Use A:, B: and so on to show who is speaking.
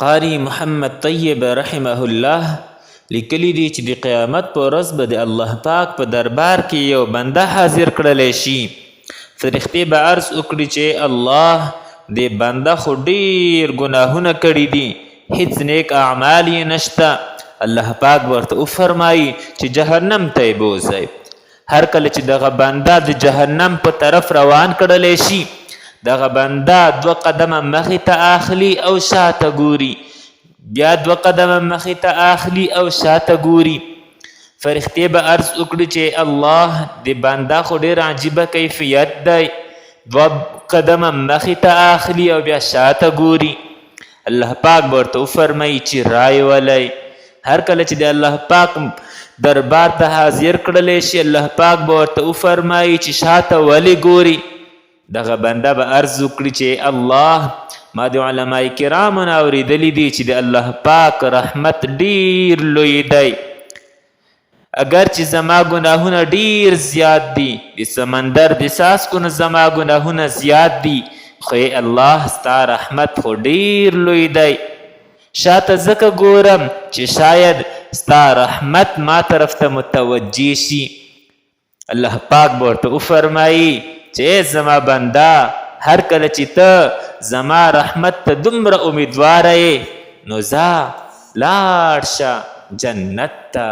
A: قاری محمد طیب رحمه الله لیکلی دی چې د قیامت په ورځ به د الله پاک په دربار کې یو بنده حاضر کړلی شي. فرښتې به عرض وکړي چې الله د بنده خو ډېر ګناهونه کړي دي، هیڅ نیک اعمال یې نشته. الله پاک ورته وفرمایي چې جهنم ته یې بوځئ. هر کله چې دغه بنده د جهنم په طرف روان کړلی شي، دغه بنده 2 قدمه مخې ته اخلي او شاته ګوري، بیا 2 قدمه مخې ته اخلي او شاته ګوري. فرښتې به عرض وکړي چې الله د بنده خو ډېر عجیبه کیفیت دی، 2 قدمه مخې ته اخلي او بیا شاته ګوري. الله پاک به ورته وفرمایي چې رای ولئ. هر کله چې د الله پاک دربار ته حاضر کړلی شي، الله پاک به ورته وفرمایي چې شاته ولې ګوري. دغه بنده به عرض وکړي چې الله ما د علماء کرامو نه اورېدلی دي چې د الله پاک رحمت ډېر لوی دی. اگر چې زما ګناهونه ډېر زیات دي، د سمندر د څاڅکو نه زما ګناهونه زیات دي، خو الله ستا رحمت خو ډېر لوی دی. شاته ځکه ګورم چې شاید ستا رحمت ما طرف ته متوجه شي. الله پاک به ورته وفرمایي چې زما بنده، هر کله چې ته زما رحمت ته دومره امیدواره یې، نو ځه لاړ شه جنت ته.